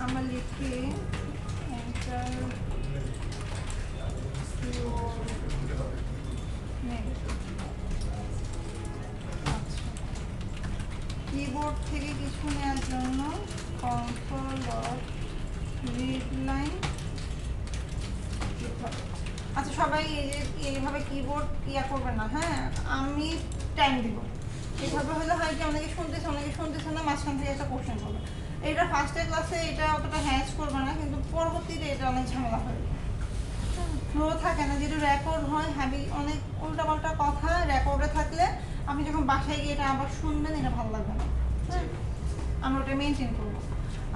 আমরা লিখি enter your name। আচ্ছা, কিবোর্ড থেকে কিছু নেওয়ার জন্য কন্ট্রোল ডট রিড লাইন। আচ্ছা, সবাই এইভাবে কিবোর্ড ইয়া করবে না, হ্যাঁ? আমি টাইম দিব। এইভাবে হলে হয় কি, অনেকে শুনতেছে না, মাঝখান থেকে একটা কোশ্চেন করবে। এটা ফার্স্টের ক্লাসে এটা অতটা হ্যাচ করবে না, কিন্তু পরবর্তীতে এটা অনেক ঝামেলা হয়, ফ্লো থাকে না, যেটা রেকর্ড হয় হ্যাভি, অনেক উল্টাপাল্টা কথা রেকর্ডে থাকলে আপনি যখন বাসায় গিয়ে এটা আবার শুনবেন, এটা ভালো লাগবে না, হ্যাঁ? আমরা ওটা মেনটেন করবো।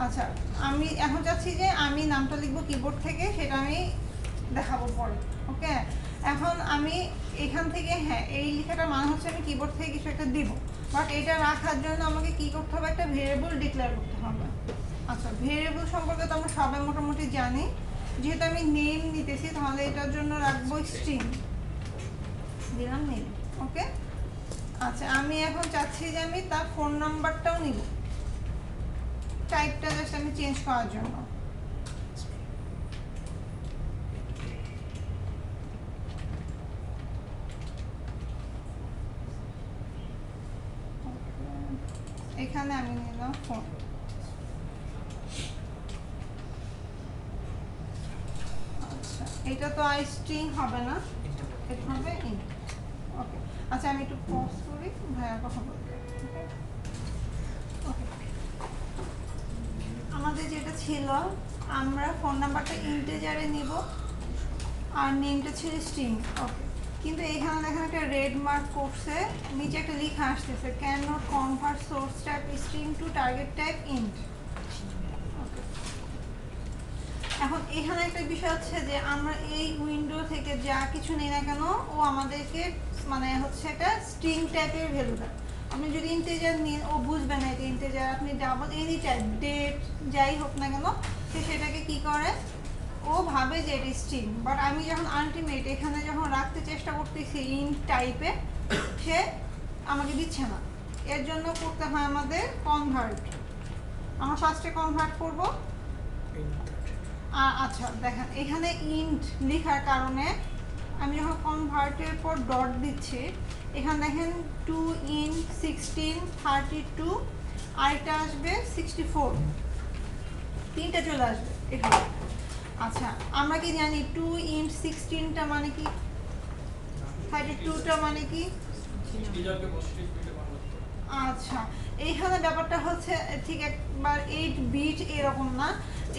আচ্ছা, আমি এখন চাচ্ছি যে আমি নামটা লিখবো কিবোর্ড থেকে, সেটা আমি দেখাবো পরে, ওকে? এখন আমি এখান থেকে, হ্যাঁ, এই লেখাটা মানে হচ্ছে আমি কিবোর্ড থেকে কিছু একটা দিব, বাট এটা রাখার জন্য আমাকে কি করতে হবে? একটা ভেরিয়েবল ডিক্লেয়ার করতে হবে। আচ্ছা, ভেরিয়েবল সম্পর্কে তো আমরা সবাই মোটামুটি জানি। যেহেতু আমি নেম নিতেছি, তাহলে এটার জন্য রাখবো স্ট্রিং, দিলাম নেম, ওকে? আচ্ছা, আমি এখন চাচ্ছি যে আমি তার ফোন নাম্বারটাও নিব, টাইপটা জাস্ট আমি চেঞ্জ করার জন্য। এখানে আমি নিলাম ফোন। আচ্ছা, এটা তো আই স্ট্রিং হবে না, এটা হবে ইন্ট, ওকে? আচ্ছা, আমি একটু পজ করি, ভাইয়া কথা বলতে, ওকে? আমাদের যেটা ছিল, আমরা ফোন নাম্বারটা ইন্টিজারে নিব আর নেমটা ছিল স্ট্রিং, ওকে? কিন্তু এখানে দেখেন একটা রেড মার্ক করছে, নিচে একটা লেখা আসতেছে cannot convert source type string to target type int. এখন এখানে একটা বিষয় হচ্ছে যে আমরা এই উইন্ডো থেকে যা কিছু নেই না কেন, ও আমাদেরকে মানে হচ্ছে একটা স্ট্রিং টাইপের ভ্যালু দেয়। আপনি যদি ইন্টিজার নিন, ও বুঝবে না এটা ইন্টিজার। আপনি ডাবল এনি টাইপ ডেট যাই হোক না কেন, সে সেটাকে কি করে, ও ভাবে যে এটা স্ট্রিং। বাট আমি যখন আলটিমেট এখানে যখন রাখতে চেষ্টা করতেছি ইন্ট টাইপে, সে আমাকে দিচ্ছে না। এর জন্য করতে হয় আমাদের কনভার্ট। আমরা ফার্স্টে কনভার্ট করব। আচ্ছা, দেখেন এখানে ইন্ট লেখার কারণে আমি যখন কনভার্টের পর ডট দিচ্ছি, এখানে দেখেন 2 ইন্ট 16 32, আরেকটা আসবে 64, তিনটা চলে আসবে এখানে। আচ্ছা, আমরা কি জানি 2 ইন্ট 16টা মানে কি, 32টা মানে কি? আচ্ছা, এইখানে ব্যাপারটা হচ্ছে ঠিক একবার 8 বিট এরকম না।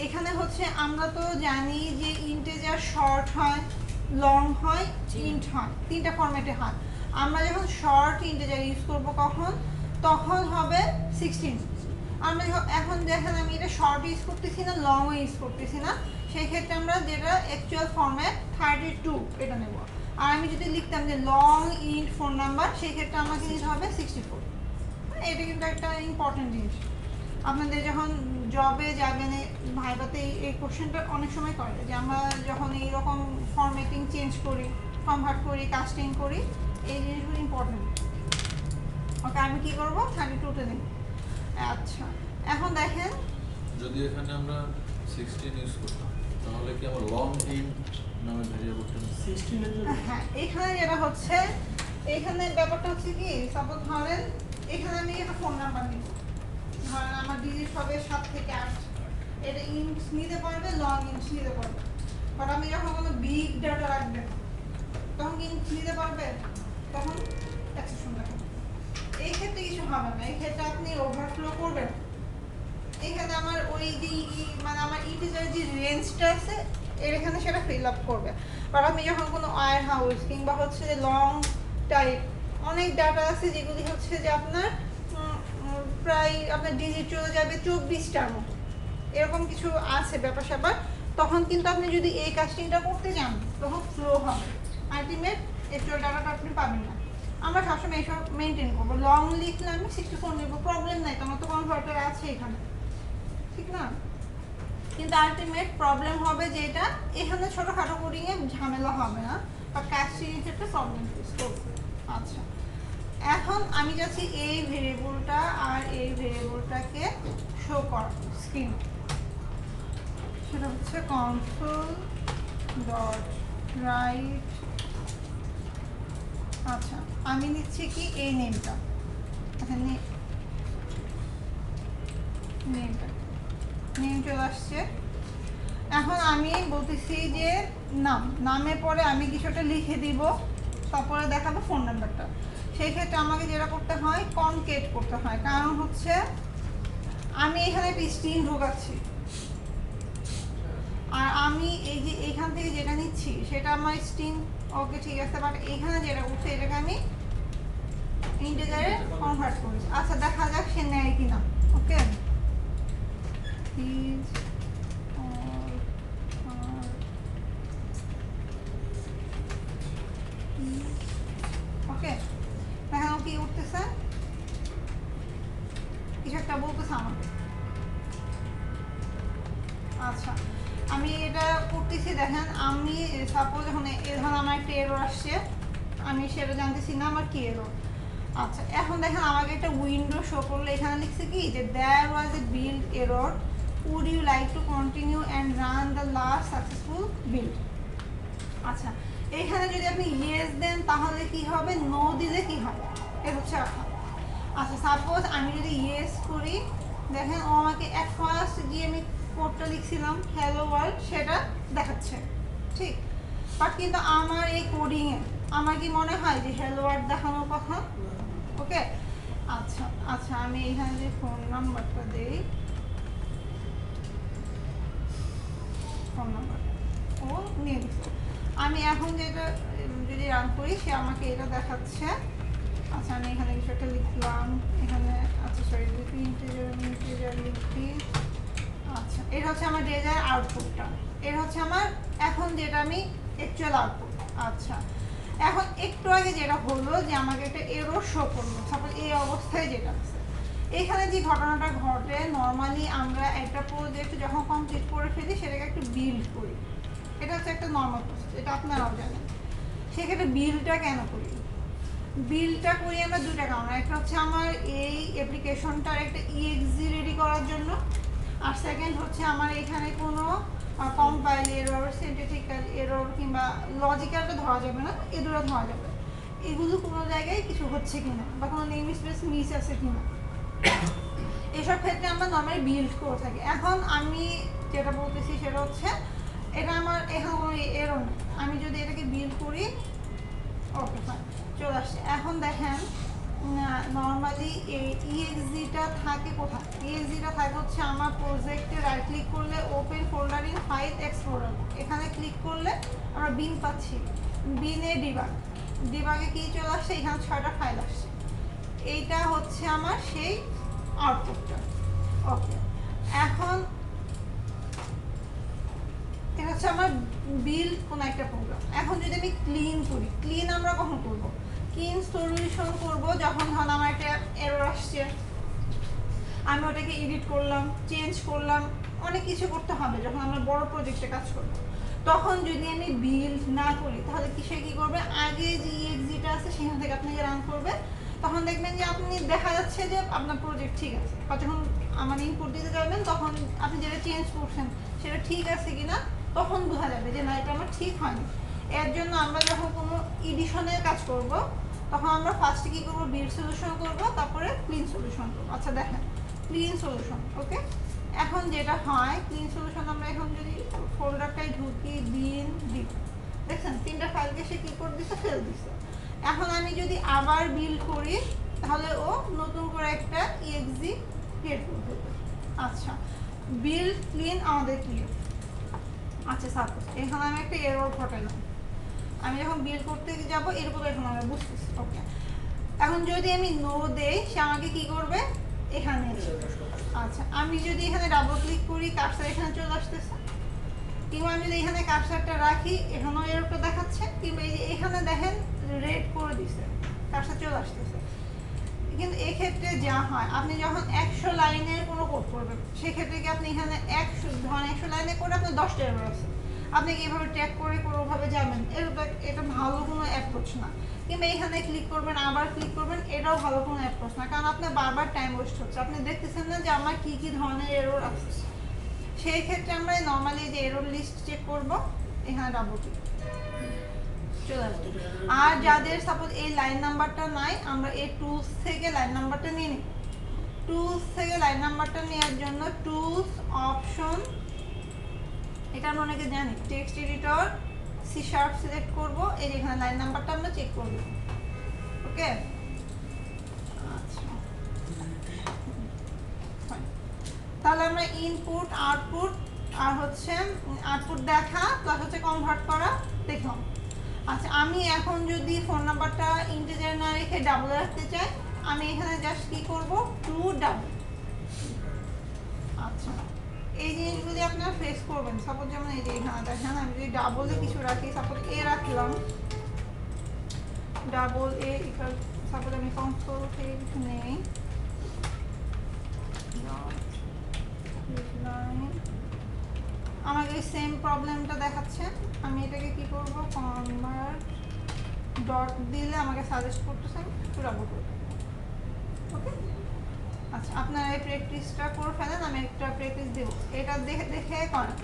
এখানে হচ্ছে আমরা তো জানি যে ইন্টিজার শর্ট হয়, লং হয়, ইন্ট হয়, তিনটা ফরম্যাটে হয়। আমরা যখন শর্ট ইন্টিজার ইউজ করব কখন, তখন হবে 16। আমরা এখন দেখেন আমি এটা শর্ট ইউজ করতেছি না, লং ইউজ করতেছি না, সেই ক্ষেত্রে আমরা যেটা অ্যাকচুয়াল ফরম্যাট 32 এটা নেব। আর আমি যদি লিখতাম যে লং ইন্ট ফোন নাম্বার, সেই ক্ষেত্রে আমাকে নিতে হবে 64। এটা কিন্তু একটা ইম্পর্টেন্ট জিনিস। আপনাদের যখন জবে যাবেন, ভাইবাতে এই কোশ্চেনটা অনেক সময় করে যে আমরা যখন এইরকম ফরম্যাটিং চেঞ্জ করি, কনভার্ট করি, কাস্টিং করি, এই জিনিসগুলো ইম্পর্টেন্ট। ওকে, আমি কি করবো? 32তে নেব। আচ্ছা, এখন দেখেন যদি এখানে আমরা 16 ইউজ করতাম, তাহলে কি আমার লং ইন্ট নামে ভেরিয়েবলটা 16 এর জন্য? হ্যাঁ, এখানে যেটা হচ্ছে, এখানে ব্যাপারটা হচ্ছে কি, সাপোজ ধরেন এখানে আমি একটা ফোন নাম্বার নিব, ধরেন আমার ডিজিট হবে 7 থেকে 8, এটা ইন্ট নিতে পারবে, লং ইন্ট নিতে পারবে। বাট আমি যখন কোনো বিগ ডাটা রাখবেন, তখন কি ইন্ট নিতে পারবে? তখন এক্সেপশন রাখবেন। এই ক্ষেত্রে কিছু হবে না, এই ক্ষেত্রে আপনি ওভারফ্লো করবেন। এখানে আমার ওই যে মানে আমার ইন্টিজারের যে রেঞ্জটা আছে, এর এখানে সেটা ফিল আপ করবে। বাট আমি যখন কোনো ওয়্যার হাউস কিংবা হচ্ছে লং টাইপ অনেক ডাটা আছে, যেগুলি হচ্ছে যে আপনার প্রায় আপনার ডিজিট চলে যাবে 24টার মতো, এরকম কিছু আছে ব্যাপার স্যাপার, তখন কিন্তু আপনি যদি এই কাস্টিংটা করতে যান, তখন ফ্লো হবে, আলটিমেট অ্যাকচুয়াল ডাটাটা আপনি পাবেন না। আমরা সবসময় এইসব মেনটেন করবো। লং লিখলে আমি 64 নেবো, প্রবলেম নাই, তোমার তো কনভার্টার আছে এখানে, ঠিক না? কিন্তু আলটিমেট প্রবলেম হবে যেটা এখানে ছোটখাটো কোডিংয়ে ঝামেলা হবে না, বা কাস্টিং এর ক্ষেত্রে প্রবলেম ফেস করবে। আচ্ছা, এখন আমি যাচ্ছি এই ভেরিয়েবলটা আর এই ভেরিয়েবলটাকে শো করাবো স্ক্রিন। সেটা হচ্ছে কনসোল ডট রাইট। আচ্ছা আমি নিচ্ছি কি এই নেমটা, আচ্ছা নেম চলে আসছে। এখন আমি বলতেছি যে নামের পরে আমি কিছুটা লিখে দিব, তারপরে দেখাবো ফোন নাম্বারটা। সেই ক্ষেত্রে আমাকে যেটা করতে হয় কনকেট করতে হয়, কারণ হচ্ছে আমি এখানে একটা স্ট্রিং ঢোকাচ্ছি, আর আমি এই যে এখান থেকে যেটা নিচ্ছি সেটা আমার স্ট্রিং, ওকে ঠিক আছে, বাট এখানে যেটা করছে এটাকে আমি ইন্টিজারে কনভার্ট করেছি। আচ্ছা দেখা যাক সে নেয় কিনা। ওকে ওকে দেখেন কি উঠতেছে, কিছু একটা বলতেছে আমাকে। আচ্ছা আমি এটা করতেছি, দেখেন আমি সাপোজ এখন ধরুন আমার একটা এরর আসছে, আমি সেটা জানতেছি না আমার কি এরর। আচ্ছা এখন দেখেন আমাকে একটা উইন্ডো শো করলো, এখানে লিখছে কি যে there was a build error, would you like to continue and run the last successful build. আচ্ছা এখানে যদি আপনি ইয়েস দেন তাহলে কি হবে, নো দিলে কি হবে, এটা হচ্ছে কথা। আচ্ছা সাপোজ আমি যদি ইয়েস করি, দেখেন ও আমাকে এক ফার্স্ট যে আমি কোডটা লিখছিলাম হ্যালো ওয়ার্ল্ড সেটা দেখাচ্ছে, ঠিক। বাট কিন্তু আমার এই কোডিংয়ে আমার কি মনে হয় যে হ্যালো ওয়ার্ল্ড দেখানোর কথা? ওকে আচ্ছা আচ্ছা আমি এখানে যে ফোন নাম্বারটা দেই, ফোন নাম্বার ও নিয়ে দিচ্ছে। আমি এখন যেটা যদি রান করি সে আমাকে এটা দেখাচ্ছে। আচ্ছা আমি এখানে কিছু একটা লিখলাম, এখানে আচ্ছা সরি ইন্টিজার লিখি। আচ্ছা এটা হচ্ছে আমার ডেজার আউটপুটটা, এটা হচ্ছে আমার এখন যেটা আমি অ্যাকচুয়াল আউটপুট। আচ্ছা এখন একটু আগে যেটা হলো যে আমাকে একটা এরর শো করলো, সাপোজ এই অবস্থায় যেটা আছে। এখানে যে ঘটনাটা ঘটে, নর্মালি আমরা একটা প্রজেক্ট যখন কমপ্লিট করে ফেলি সেটাকে একটু বিল্ড করি, এটা হচ্ছে একটা নর্মাল প্রসেস, এটা আপনারাও জানেন। সেক্ষেত্রে বিলটা কেন করি, বিলটা করি আমরা দুটা কারণে, একটা হচ্ছে আমার এই অ্যাপ্লিকেশনটার একটা ইএক্সি রেডি করার জন্য, আর সেকেন্ড হচ্ছে আমার এখানে কোনো কম্পাইল এরর, সিনট্যাক্টিক্যাল এরর কিংবা লজিক্যালটা ধরা যাবে না, এগুলো ধরা যাবে, এগুলো কোনো জায়গায় কিছু হচ্ছে কিনা বা কোনো নেম স্পেস মিস আছে কিনা, এসব ক্ষেত্রে আমরা নর্মালি বিল্ড করে থাকি। এখন আমি যেটা বলতেছি সেটা হচ্ছে এটা আমার এখানে কোনো এরর নেই, আমি যদি এটাকে বিল্ড করি, ওকে ফাইন চলে আসছে। এখন দেখেন নর্মালি এই ইএক্সিটা থাকে কোথায়, ইএক্সিটা থাকে হচ্ছে আমার প্রজেক্টে রাইট ক্লিক করলে open folder in file explorer, এখানে ক্লিক করলে আমরা বিন পাচ্ছি, বিনে ডিবাগে কি চলে আসছে, এখানে 6টা ফাইল আসছে, এইটা হচ্ছে আমার সেই আউটপুটটা। ওকে এখন এটা হচ্ছে আমার বিল কোন একটা প্রোগ্রাম। এখন যদি আমি ক্লিন করি, ক্লিন আমরা কখন করব, ক্লিন সলিউশন করব যখন ধরুন আমার একটা এরর আসছে, আমি ওটাকে এডিট করলাম, চেঞ্জ করলাম, অনেক কিছু করতে হবে যখন আমরা বড় প্রজেক্টে কাজ করব। তখন যদি আমি বিল্ড না করি তাহলে কিসে কি করবে, আগে যে এক্সিটা আছে সেখান থেকে আপনাকে রান করবে, তখন দেখবেন যে আপনি দেখা যাচ্ছে যে আপনার প্রজেক্ট ঠিক আছে, বা যখন আমার ইনপুট দিতে যাবেন তখন আপনি যেটা চেঞ্জ করছেন সেটা ঠিক আছে কিনা তখন বোঝা যাবে যে না এটা আমার ঠিক হয়নি। এর জন্য আমরা যখন কোনো এডিশনের কাজ করব তখন আমরা ফার্স্টে কি করব, বিল্ড সলিউশন করব, তারপরে ক্লিন সলিউশন করব। আচ্ছা দেখেন ক্লিন সলিউশন, ওকে এখন যেটা হয় ক্লিন সলিউশন আমরা এখন যদি ফোল্ডারটাই ঢুকি বিন ডিপ, দেখছেন 3টা ফাইলকে সে কি করে দিচ্ছে, ফেল দিচ্ছে। এখন আমি যদি আবার বিল্ড করি তাহলে ও নতুন করে একটা ইএক্সি ক্রিয়েট করবে। আচ্ছা বিল্ড ক্লিন আমাদের ক্লিয়ার। আচ্ছা সাপোজ এখানে আমি একটা এরর ঘটালাম, আমি যখন বিল্ড করতে যাব এরপর এখন আমরা বুঝতেছি। ওকে এখন যদি আমি নো দেই সে আমাকে কি করবে, এখানে আচ্ছা আমি যদি এখানে ডাবল ক্লিক করি কার্সার এখানে চলে আসতেছে, কিংবা আমি যদি এখানে কার্সারটা রাখি এখানেও এররটা দেখাচ্ছে, কিংবা এই যে এখানে দেখেন রেড করে দিছে কার্সার চলে আসতেছে। কিন্তু এক্ষেত্রে যা হয় আপনি যখন 100 লাইনের কোনো কোড করবেন সেক্ষেত্রে কি আপনি এখানে 100 লাইনে করে আপনার 10টা এরর আছে, আপনি কি এভাবে ট্র্যাক করে কোনোভাবে যাবেন, এটা ভালো কোনো অ্যাপ্রোচ না। কিংবা এখানে ক্লিক করবেন আবার ক্লিক করবেন, এটাও ভালো কোনো অ্যাপ্রোচ না, কারণ আপনার বারবার টাইম ওয়েস্ট হচ্ছে, আপনি দেখতেছেন না যে আমার কি কি ধরনের এরর আছে। সেই ক্ষেত্রে আমরা নর্মালি যে এরর লিস্ট চেক করব, এখানে ডাবল ক্লিক চলে আসবে। আর যাদের সাপোজ এই লাইন নাম্বারটা নাই, আমরা এই টুলস থেকে লাইন নাম্বারটা নিয়ে নিই। টুলস থেকে লাইন নাম্বারটা নেওয়ার জন্য টুলস অপশন, এটা আমরা অনেকে জানি, টেক্সট এডিটর C# সিলেক্ট করব, এই যেখানে লাইন নাম্বারটা আমরা চেক করব। ওকে, আচ্ছা তাহলে আমরা ইনপুট আউটপুট আর হচ্ছে আউটপুট দেখা প্লাস হচ্ছে কনভার্ট করা দেখলাম। আচ্ছা আমি এখন যদি ফোন নাম্বারটা ইন্টিজার না রেখে ডাবল রাখতে চাই, আমি এখানে জাস্ট কি করব, টু ডাবল। আচ্ছা এই জিনিসগুলি আপনারা ফেস করবেন। সাপোজ যেমন এই যে এখানে দেখেন, আমি যদি ডাবলে কিছু রাখি, সাপোজ এ রাখলাম, ডাবল এ ইকুয়াল, সাপোজ আমি কনসোল থেকে কিছু নেই, আমাকে সেম প্রবলেমটা দেখাচ্ছে। আমি এটাকে কি করব, কনভার্ট ডট দিলে আমাকে সাজেস্ট করতেছেন একটু ডাবল করব। ওকে, আচ্ছা আপনারা এই প্র্যাকটিসটা করে ফেলেন, আমি একটা প্র্যাকটিস দেব, এটা দেখে দেখে করেন।